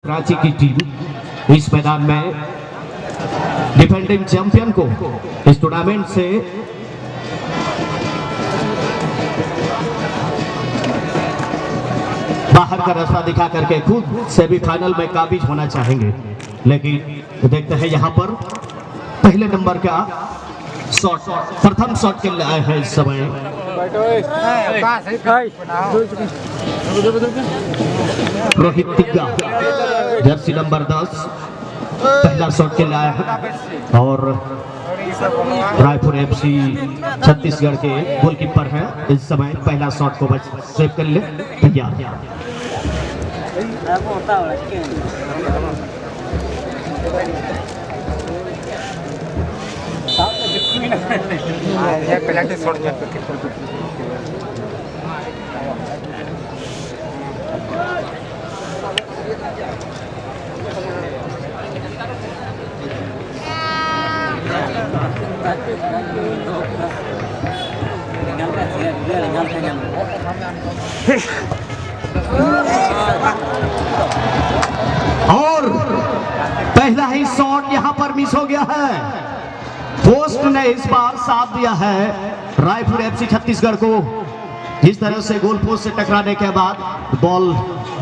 रांची की टीम इस मैदान में डिफेंडिंग चैंपियन को इस टूर्नामेंट से बाहर का रास्ता दिखा करके खुद सेमीफाइनल में काबिज होना चाहेंगे, लेकिन देखते हैं यहां पर पहले नंबर का शॉट, प्रथम शॉट के लिए आए हैं इस समय रोहित तिग्गा, जर्सी नंबर 10 पहला शॉट के लिए आया है और रायपुर एफसी छत्तीसगढ़ के गोलकीपर हैं इस समय पहला शॉट को बस सेव कर ले तैयार। और पहला ही शॉट यहां पर मिस हो गया है। पोस्ट ने इस बार साथ दिया है रायपुर एफसी छत्तीसगढ़ को। जिस तरह से गोल पोस्ट से टकराने के बाद बॉल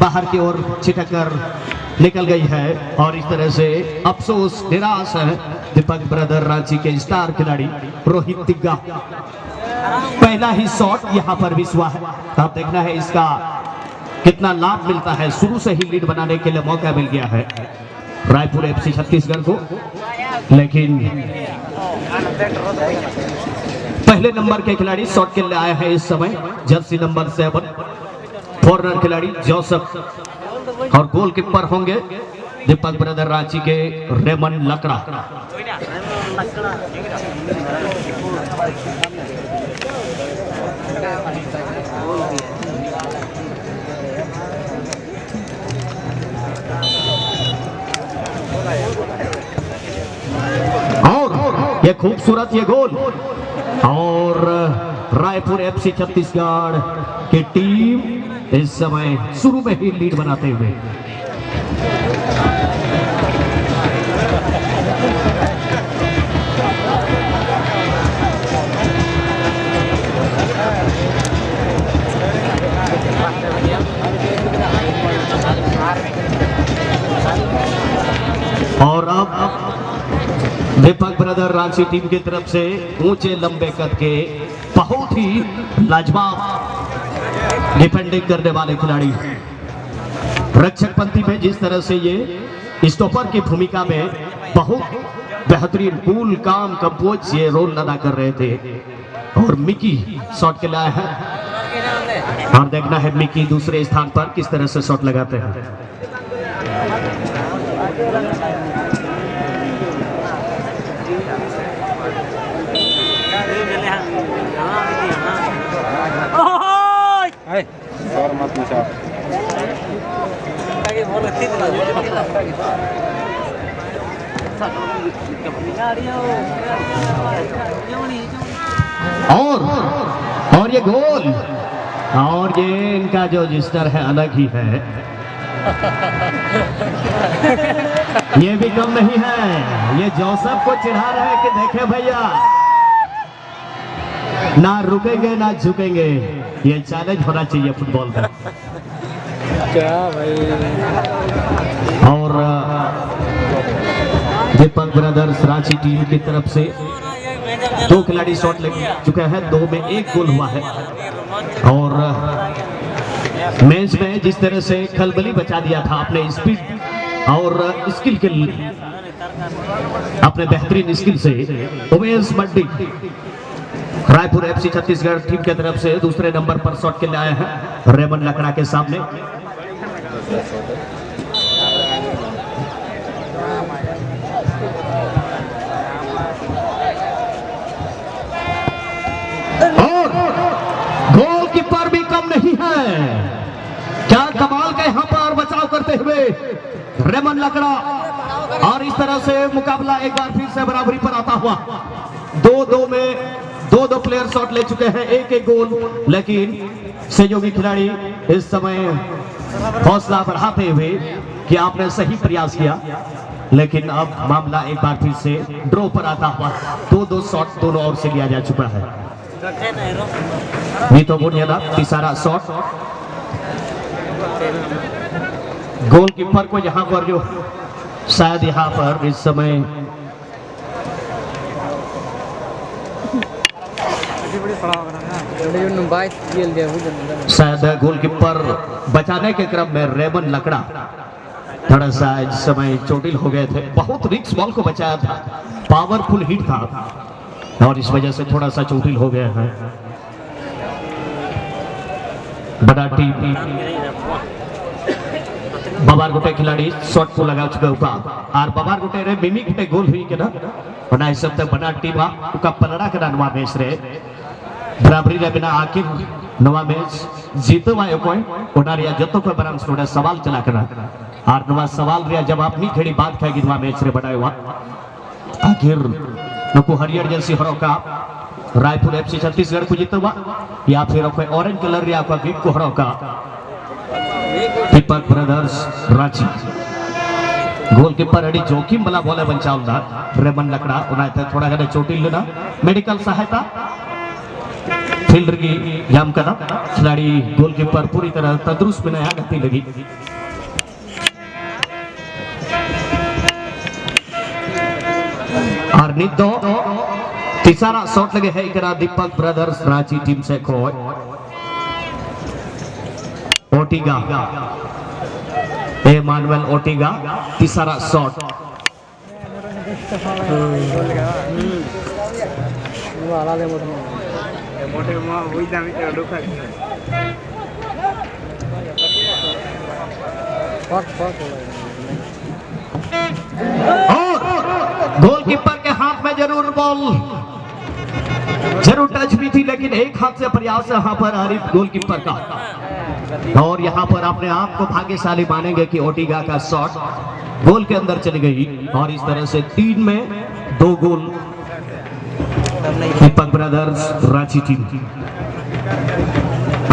बाहर की ओर छिटक कर निकल गई है और इस तरह से अफसोस निराश है दीपक ब्रदर रांची के स्टार खिलाड़ी रोहित तिग्गा। पहला ही शॉट यहां पर मिस हुआ है। अब देखना है इसका कितना लाभ मिलता है। शुरू से ही लीड बनाने के लिए मौका मिल गया है रायपुर एफसी छत्तीसगढ़ को, लेकिन पहले नंबर के खिलाड़ी शॉट के लिए आए हैं इस समय जर्सी नंबर 7 फॉरनर खिलाड़ी जोसेफ और गोलकीपर होंगे दीपक ब्रदर रांची के रेमन लकड़ा। और ये खूबसूरत ये गोल और रायपुर एफसी छत्तीसगढ़ की टीम इस समय शुरू में ही लीड बनाते हुए और अब दीपक ब्रदर रांची टीम की तरफ से ऊंचे लंबे कद के बहुत ही लाजवाब डिफेंडिंग करने वाले खिलाड़ी रक्षक पंक्ति में जिस तरह से ये स्टॉपर की भूमिका में बहुत बेहतरीन कूल काम कंपोज ये रोल अदा कर रहे थे और मिकी शॉट के लाया है और देखना है मिकी दूसरे स्थान पर किस तरह से शॉट लगाते हैं। और ये गोल और ये इनका जो रजिस्टर है अलग ही है। ये भी कम नहीं है। ये जोसेफ को चिढ़ा रहे हैं कि देखे भैया ना रुकेंगे ना झुकेंगे। ये चैलेंज होना चाहिए फुटबॉल का। क्या भाई। और दीपक ब्रदर्स रांची टीम की तरफ से 2 खिलाड़ी शॉट ले चुके हैं, 2 में 1 गोल हुआ है और मैच में जिस तरह से खलबली बचा दिया था अपने स्पीड और स्किल के अपने बेहतरीन स्किल से Umesh muddy Raipur FC Chhattisgarh team की तरफ से दूसरे नंबर पर शॉट के लिए आए हैं रेमन लकड़ा के सामने। और गोलकीपर भी कम नहीं है। क्या कमाल का यहां पर बचाव करते हुए रेमन लकड़ा और इस तरह से मुकाबला एक बार फिर से बराबरी पर आता हुआ। 2-2 में दो प्लेयर शॉट ले चुके हैं, एक एक गोल, लेकिन सहयोगी खिलाड़ी इस समय हौसला बढ़ाते हुए कि आपने सही प्रयास किया, लेकिन अब मामला एक बार फिर से ड्रॉ पर आता हुआ 2-2 शॉट दोनों ओर से लिया जा चुका है। नीतो बुनियादा तीसरा शॉट, गोलकीपर को यहाँ पर जो शायद यहाँ पर इस समय शायद गोलकीपर बचाने के क्रम में रेमन लकड़ा थोड़ा सा इस समय चोटिल हो गए थे। बहुत रिक्स बॉल को बचाया था, पावरफुल हिट था और इस वजह से थोड़ा सा चोटिल हो गया है। बड़ा टीम बबार गोटे खिलाड़ी शॉट को लगा चुके ऊपर और बबार गोटे रे मिमी गोटे गोल हुई के ना बना इस सब बड़ा टीम का पलड़ा के नवा मैच रे बराबरी रे बिना आखिर नवा मैच जीतवा कोई ओनारिया जतो को बराम थोड़ा सवाल चला करा और नवा सवाल रे जवाब नहीं खड़ी बात खाएगी नवा मैच रे बनाया आखिर नको हरियर जर्सी हरो का रायपुर एफसी छत्तीसगढ़ को जीतवा या फिर कोई ऑरेंज कलर रे आपका गिफ्ट को हरो का दीपक ब्रदर्स रांची। गोलकीपर अड़ी जोखिम वाला बॉल बचावना रेमन लकड़ा उन्हें थोड़ा घने चोटिल लेना मेडिकल सहायता फील्डर की जाम करना खिलाड़ी गोलकीपर पूरी तरह तंदुरुस्त में नया गति लगी। और निदो तीसरा शॉट लगे है इकरा दीपक ब्रदर्स रांची टीम से खोए ओटिगा एमानुएल ओटिगा तीसरा शॉट गोलकीपर के हाथ में जरूर बॉल जरूर टच भी थी, लेकिन एक हाथ से प्रयास यहाँ पर हरीफ गोलकीपर का और यहाँ पर अपने आप को भाग्यशाली मानेंगे कि ओटिगा का शॉट गोल के अंदर चली गई और इस तरह से 3 में 2 गोल दीपक ब्रदर्स रांची टीम की।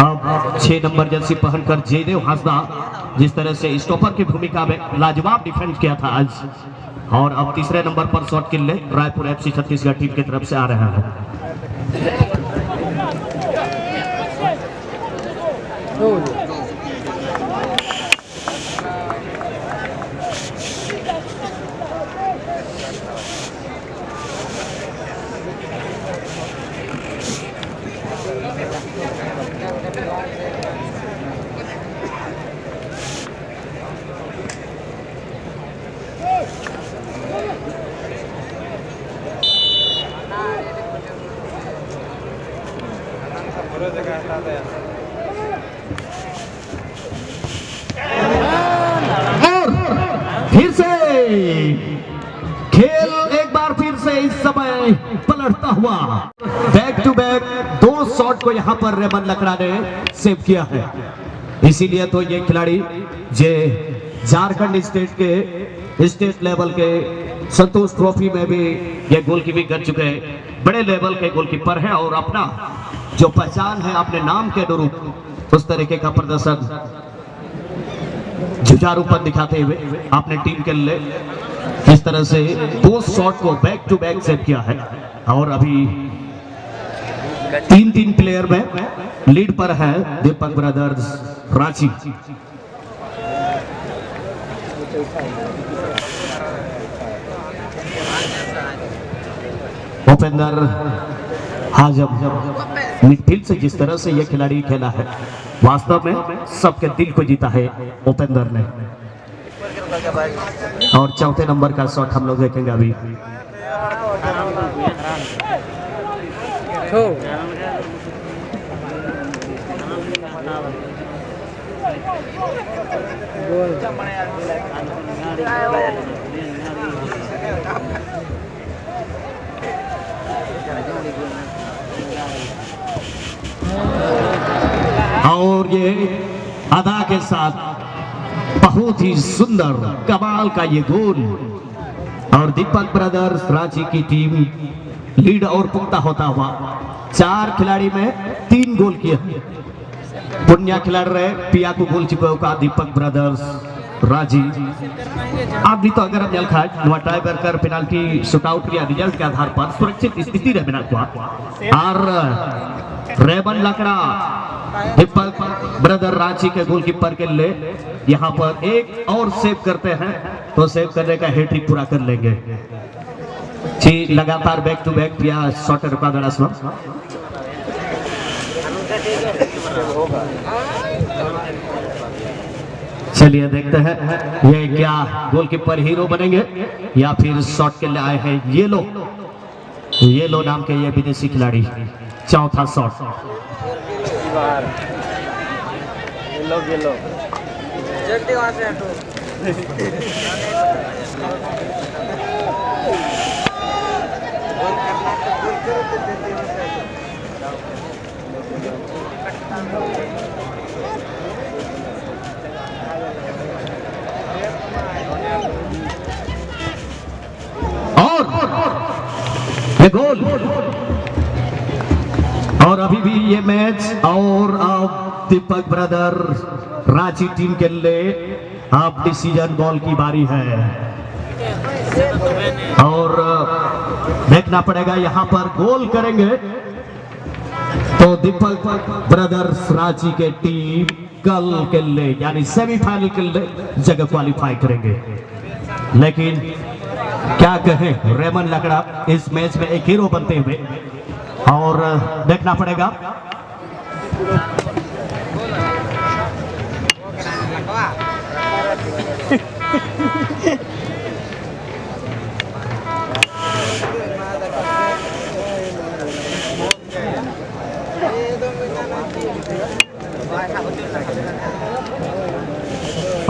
अब 6 नंबर जर्सी पहनकर जयदेव हांसदा जिस तरह से स्टॉपर की भूमिका में लाजवाब डिफेंस किया था आज, और अब तीसरे नंबर पर शॉट के लिए रायपुर एफसी छत्तीसगढ़ टीम की तरफ से आ रहा है। फिर से खेल एक बार फिर से इस समय पलटता हुआ, बैक टू बैक 2 शॉट को यहां पर रेमन लकड़ा ने सेव किया है। इसीलिए तो ये खिलाड़ी जे झारखंड स्टेट के स्टेट लेवल के संतोष ट्रॉफी में भी ये गोलकीपिंग कर चुके हैं, बड़े लेवल के गोलकीपर हैं और अपना जो पहचान है अपने नाम के अनुरूप उस तरीके का प्रदर्शन जुझारूपन दिखाते हुए अपने टीम के लिए इस तरह से 2 शॉट को बैक टू बैक सेव किया है और अभी 3 प्लेयर में लीड पर है दीपक ब्रदर्स रांची। उपेंद्र हाजम मिडफील्ड से जिस तरह से यह खिलाड़ी खेला है वास्तव में सबके दिल को जीता है उपेंद्र ने। और चौथे नंबर का शॉट हम लोग देखेंगे अभी। और ये अदा के साथ बहुत ही सुंदर कमाल का ये गोल और दीपक ब्रदर्स रांची की टीम लीड और पुख्ता होता हुआ 4 खिलाड़ी में 3 गोल किए। पुण्या खिलाड़ी रहे पिया को गोल चिपका दीपक ब्रदर्स राजी अभी तो अगर हम खाए टाई बरकर पेनाल्टी शूटआउट के रिजल्ट के आधार पर सुरक्षित स्थिति रहे बिना और रेबन लकड़ा दीपक ब्रदर रांची के गोलकीपर के लिए यहाँ पर एक और सेव करते हैं तो सेव करने का हैट्रिक पूरा कर लेंगे जी। लगातार बैक टू बैक या शॉट रुका देना चलिए देखते हैं ये क्या गोलकीपर हीरो बनेंगे या फिर शॉट के लिए आए हैं ये लो नाम के ये विदेशी खिलाड़ी। चौथा शॉट जल्दी वहां से हटो। ये गोल और अभी भी ये मैच और अब दीपक ब्रदर रांची टीम के लिए अब डिसीजन बॉल की बारी है और देखना पड़ेगा यहाँ पर गोल करेंगे तो दीपक ब्रदर्स रांची के टीम कल के लिए यानी सेमीफाइनल के लिए जगह क्वालिफाई करेंगे। लेकिन क्या कहें रेमन लकड़ा इस मैच में एक हीरो बनते हुए और देखना पड़ेगा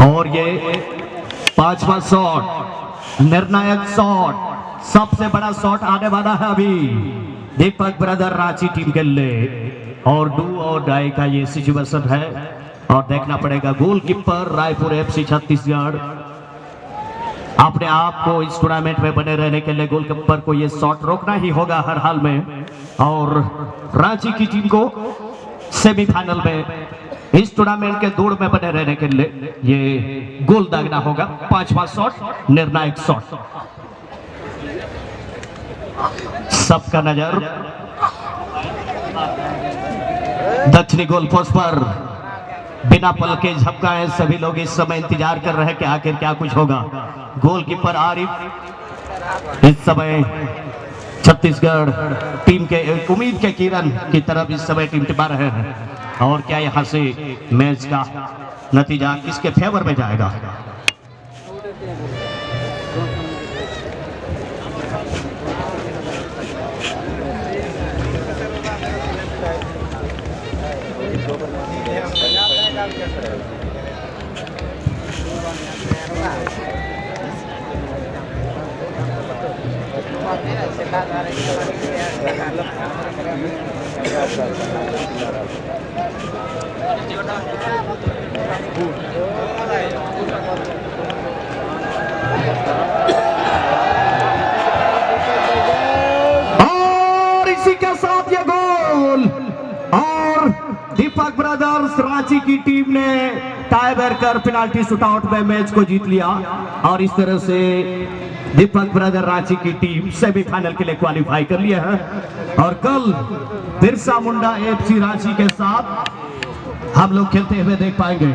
और ये पांचवा शॉट निर्णायक शॉट सबसे बड़ा शॉट आने वाला है अभी दीपक ब्रदर रांची टीम के लिए और डू और डाई का ये सिचुएशन है और देखना पड़ेगा गोलकीपर रायपुर एफसी छत्तीसगढ़ अपने आप को इस टूर्नामेंट में बने रहने के लिए गोलकीपर को ये शॉट रोकना ही होगा हर हाल में और रांची की टीम को सेमीफाइनल में इस टूर्नामेंट के दौड़ में बने रहने के लिए ये गोल दागना होगा। पांचवा शॉट निर्णायक शॉट सबका नजर दक्षिणी गोल पोस्ट पर बिना पलके झपकाए सभी लोग इस समय इंतजार कर रहे हैं कि आखिर क्या कुछ होगा। गोलकीपर आरिफ इस समय छत्तीसगढ़ टीम के उम्मीद के किरण की तरफ इस समय टिमटिमा रहे हैं और क्या यहां से मैच का नतीजा किसके फेवर में जाएगा। और इसी के साथ ये गोल और दीपक ब्रदर्स रांची की टीम ने टाई ब्रेकर पेनाल्टी शूटआउट में मैच को जीत लिया और इस तरह से दीपक ब्रदर रांची की टीम सेमीफाइनल के लिए क्वालिफाई कर लिया है और कल बिरसा मुंडा एफसी रांची के साथ हम लोग खेलते हुए देख पाएंगे।